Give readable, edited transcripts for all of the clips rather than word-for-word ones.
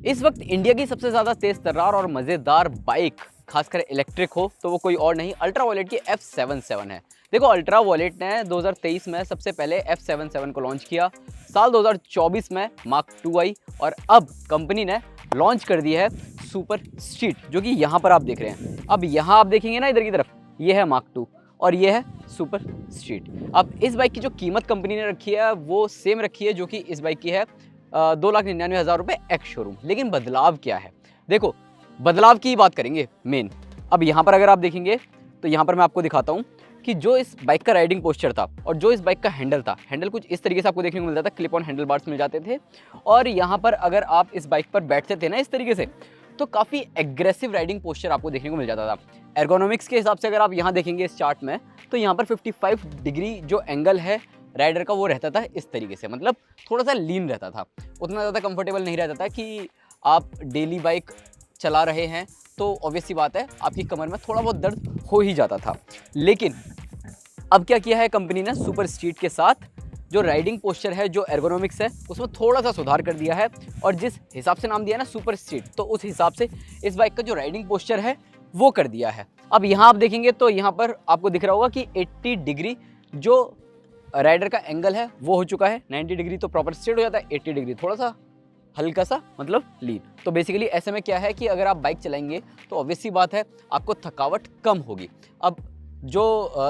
इस वक्त इंडिया की सबसे ज़्यादा तेज़ तर्रार और मज़ेदार बाइक खासकर इलेक्ट्रिक हो तो वो कोई और नहीं अल्ट्रा वॉयलेट की F77 है। देखो अल्ट्रा वॉयलेट ने 2023 में सबसे पहले F77 को लॉन्च किया। साल 2024 में मार्क 2 आई और अब कंपनी ने लॉन्च कर दी है सुपर स्ट्रीट, जो कि यहाँ पर आप देख रहे हैं। अब यहाँ आप देखेंगे ना, इधर की तरफ ये है मार्क 2 और ये है सुपर स्ट्रीट। अब इस बाइक की जो कीमत कंपनी ने रखी है वो सेम रखी है जो कि इस बाइक की है 2,99,000 रुपये एक्स शोरूम। लेकिन बदलाव क्या है? देखो बदलाव की बात करेंगे मेन। अब यहाँ पर अगर आप देखेंगे तो यहाँ पर मैं आपको दिखाता हूँ कि जो इस बाइक का राइडिंग पोस्चर था और जो इस बाइक का हैंडल था, हैंडल कुछ इस तरीके से आपको देखने को मिलता था, क्लिप ऑन हैंडल बार्स मिल जाते थे। और यहाँ पर अगर आप इस बाइक पर बैठते थे ना इस तरीके से, तो काफ़ी एग्रेसिव राइडिंग पोस्चर आपको देखने को मिल जाता था। एर्गोनॉमिक्स के हिसाब से अगर आप यहाँ देखेंगे इस चार्ट में, तो यहाँ पर 55 डिग्री जो एंगल है राइडर का वो रहता था इस तरीके से, मतलब थोड़ा सा लीन रहता था, उतना ज़्यादा कंफर्टेबल नहीं रहता था कि आप डेली बाइक चला रहे हैं तो ऑब्वियस सी बात है आपकी कमर में थोड़ा बहुत दर्द हो ही जाता था। लेकिन अब क्या किया है कंपनी ने, सुपर स्ट्रीट के साथ जो राइडिंग पोस्चर है, जो एर्गोनॉमिक्स है, उसमें थोड़ा सा सुधार कर दिया है। और जिस हिसाब से नाम दिया ना सुपर स्ट्रीट, तो उस हिसाब से इस बाइक का जो राइडिंग पोस्चर है वो कर दिया है। अब यहाँ आप देखेंगे तो यहाँ पर आपको दिख रहा होगा कि 80 डिग्री जो राइडर का एंगल है वो हो चुका है। 90 डिग्री तो प्रॉपर स्ट्रेट हो जाता है, 80 डिग्री थोड़ा सा हल्का सा मतलब लीन। तो बेसिकली ऐसे में क्या है कि अगर आप बाइक चलाएंगे तो ऑब्वियस सी बात है आपको थकावट कम होगी। अब जो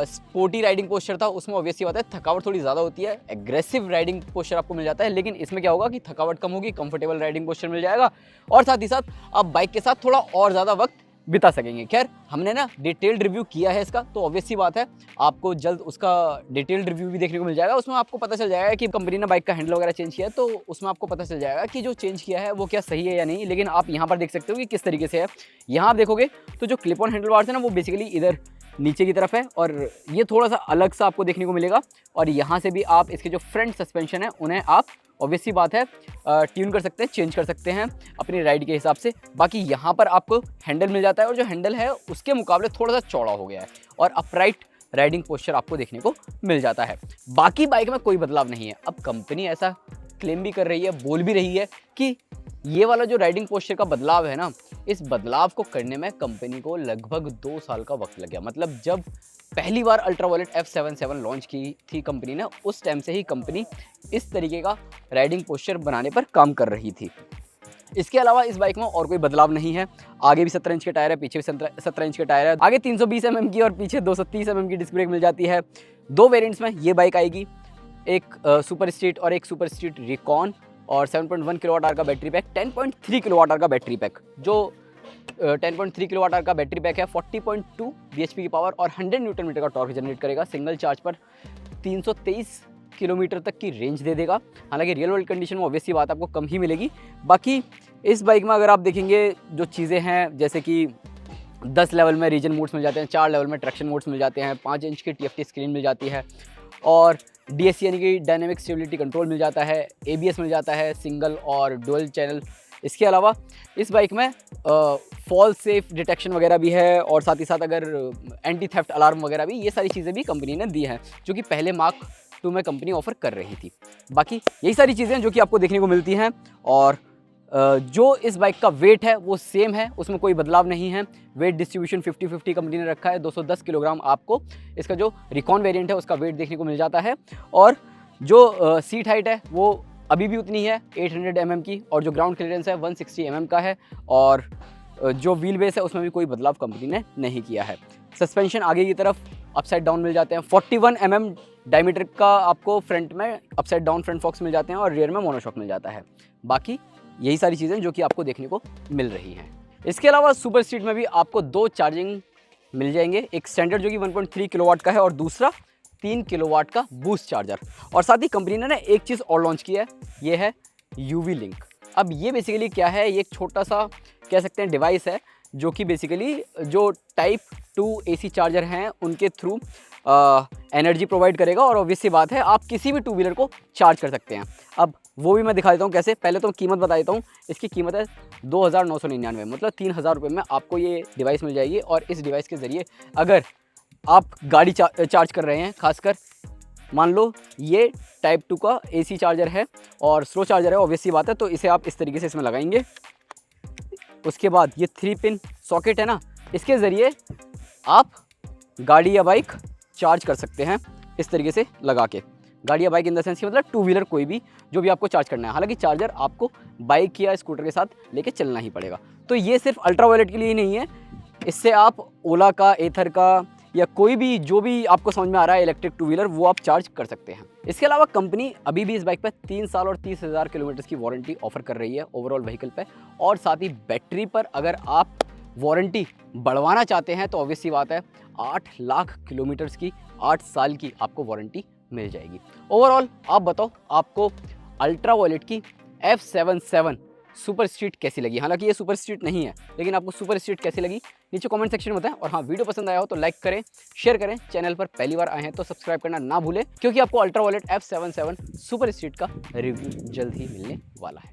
स्पोर्टी राइडिंग पोस्चर था उसमें ऑब्वियस सी बात है थकावट थोड़ी ज़्यादा होती है, एग्रेसिव राइडिंग पोस्चर आपको मिल जाता है। लेकिन इसमें क्या होगा कि थकावट कम होगी, कंफर्टेबल राइडिंग पोस्चर मिल जाएगा और साथ ही साथ आप बाइक के साथ थोड़ा और ज़्यादा वक्त बिता सकेंगे। खैर हमने ना डिटेल्ड रिव्यू किया है इसका, तो ऑब्वियस सी बात है आपको जल्द उसका डिटेल्ड रिव्यू भी देखने को मिल जाएगा। उसमें आपको पता चल जाएगा कि कंपनी ने बाइक का हैंडल वगैरह चेंज किया है, तो उसमें आपको पता चल जाएगा कि जो चेंज किया है वो क्या सही है या नहीं। लेकिन आप यहाँ पर देख सकते हो कि किस तरीके से है। यहाँ आप देखोगे तो जो क्लिप ऑन हैंडल बार्स है ना वो बेसिकली इधर नीचे की तरफ है और ये थोड़ा सा अलग सा आपको देखने को मिलेगा। और यहाँ से भी आप इसके जो फ्रंट सस्पेंशन है उन्हें आप ऑब्वियस सी बात है ट्यून कर सकते हैं, चेंज कर सकते हैं अपनी राइड के हिसाब से। बाकी यहाँ पर आपको हैंडल मिल जाता है और जो हैंडल है उसके मुकाबले थोड़ा सा चौड़ा हो गया है और अपराइट राइडिंग पोस्चर आपको देखने को मिल जाता है। बाकी बाइक में कोई बदलाव नहीं है। अब कंपनी ऐसा क्लेम भी कर रही है, बोल भी रही है कि ये वाला जो राइडिंग पोस्चर का बदलाव है ना, इस बदलाव को करने में कंपनी को लगभग 2 साल का वक्त लग गया। मतलब जब पहली बार अल्ट्रा वॉयलेट F77 लॉन्च की थी कंपनी ने, उस टाइम से ही कंपनी इस तरीके का राइडिंग पोस्चर बनाने पर काम कर रही थी। इसके अलावा इस बाइक में और कोई बदलाव नहीं है। आगे भी 17 इंच के टायर है, पीछे भी 17 इंच के टायर है। आगे 320 mm की और पीछे 230 mm की डिस्क ब्रेक मिल जाती है। 2 वेरिएंट्स में ये बाइक आएगी, एक सुपर स्ट्रीट और एक सुपर स्ट्रीट रिकॉन। और 7.1 किलोवाट आवर का बैटरी पैक, 10.3 किलोवाट आवर का बैटरी पैक। जो 10.3 किलोवाट आवर का बैटरी पैक है 40.2 bhp की पावर और 100 न्यूटन मीटर का टॉर्क जनरेट करेगा। सिंगल चार्ज पर 323 किलोमीटर तक की रेंज दे देगा। हालांकि रियल वर्ल्ड कंडीशन में ऑब्वियसली बात आपको कम ही मिलेगी। बाकी इस बाइक में अगर आप देखेंगे जो चीज़ें हैं, जैसे कि 10 लेवल में रीजन मोड्स मिल जाते हैं, 4 लेवल में ट्रैक्शन मोड्स मिल जाते हैं, 5 इंच की TFT स्क्रीन मिल जाती है और DSC यानी कि डायनेमिक स्टेबिलिटी कंट्रोल मिल जाता है, ABS मिल जाता है, सिंगल और डुअल चैनल। इसके अलावा इस बाइक में फॉल सेफ डिटेक्शन वगैरह भी है और साथ ही साथ अगर एंटी थेफ्ट अलार्म वगैरह भी, ये सारी चीज़ें भी कंपनी ने दी हैं जो कि पहले मार्क 2 में कंपनी ऑफर कर रही थी। बाकी यही सारी चीज़ें जो कि आपको देखने को मिलती हैं। और जो इस बाइक का वेट है वो सेम है, उसमें कोई बदलाव नहीं है। वेट डिस्ट्रीब्यूशन 50-50 कंपनी ने रखा है। 210 किलोग्राम आपको इसका जो रिकॉन वेरिएंट है उसका वेट देखने को मिल जाता है। और जो सीट हाइट है वो अभी भी उतनी है 800 mm की और जो ग्राउंड क्लियरेंस है 160 mm का है। और जो व्हील बेस है उसमें भी कोई बदलाव कंपनी ने नहीं किया है। सस्पेंशन आगे की तरफ अपसाइड डाउन मिल जाते हैं। 41 mm डायमीटर का आपको फ्रंट में अपसाइड डाउन फ्रंट फॉक्स मिल जाते हैं और रियर में मोनोशॉक मिल जाता है। बाकी यही सारी चीज़ें जो कि आपको देखने को मिल रही हैं। इसके अलावा सुपर स्ट्रीट में भी आपको 2 चार्जिंग मिल जाएंगे, एक स्टैंडर्ड जो कि 1.3 किलोवाट का है और दूसरा 3 किलोवाट का बूस्ट चार्जर। और साथ ही कंपनी ने ना एक चीज़ और लॉन्च की है, ये है UV लिंक। अब ये बेसिकली क्या है, ये एक छोटा सा कह सकते हैं डिवाइस है जो कि बेसिकली जो टाइप 2 AC चार्जर हैं उनके थ्रू एनर्जी प्रोवाइड करेगा और ऑब्वियसली बात है आप किसी भी 2 व्हीलर को चार्ज कर सकते हैं। अब वो भी मैं दिखा देता हूँ कैसे। पहले तो कीमत बता देता हूँ। इसकी कीमत है 2,999, मतलब 3,000 रुपये में आपको ये डिवाइस मिल जाएगी। और इस डिवाइस के ज़रिए अगर आप गाड़ी चार्ज कर रहे हैं, खासकर मान लो ये टाइप 2 का AC चार्जर है और स्लो चार्जर है, ऑब्वियसली बात है, तो इसे आप इस तरीके से इसमें लगाएंगे उसके बाद ये 3 पिन सॉकेट है ना, इसके ज़रिए आप गाड़ी या बाइक चार्ज कर सकते हैं इस तरीके से लगा के। गाड़ी या बाइक इन द सेंस कि मतलब टू व्हीलर कोई भी जो भी आपको चार्ज करना है। हालांकि चार्जर आपको बाइक या स्कूटर के साथ लेके चलना ही पड़ेगा। तो ये सिर्फ अल्ट्रा वायलेट के लिए ही नहीं है, इससे आप ओला का, एथर का या कोई भी जो भी आपको समझ में आ रहा है इलेक्ट्रिक टू व्हीलर, वो आप चार्ज कर सकते हैं। इसके अलावा कंपनी अभी भी इस बाइक पर 3 साल और 30,000 किलोमीटर की वारंटी ऑफर कर रही है ओवरऑल व्हीकल पे। और साथ ही बैटरी पर अगर आप वारंटी बढ़वाना चाहते हैं तो ऑब्वियस सी बात है 8 लाख किलोमीटर्स की 8 साल की आपको वारंटी मिल जाएगी। ओवरऑल आप बताओ आपको अल्ट्रा वायलेट की F77 सुपर स्ट्रीट कैसी लगी। हालांकि ये सुपर स्ट्रीट नहीं है, लेकिन आपको सुपर स्ट्रीट कैसी लगी नीचे कमेंट सेक्शन में बताएं। और हाँ, वीडियो पसंद आया हो तो लाइक करें, शेयर करें। चैनल पर पहली बार आए हैं तो सब्सक्राइब करना ना भूलें, क्योंकि आपको ultra violet F77 super street का रिव्यू जल्द ही मिलने वाला है।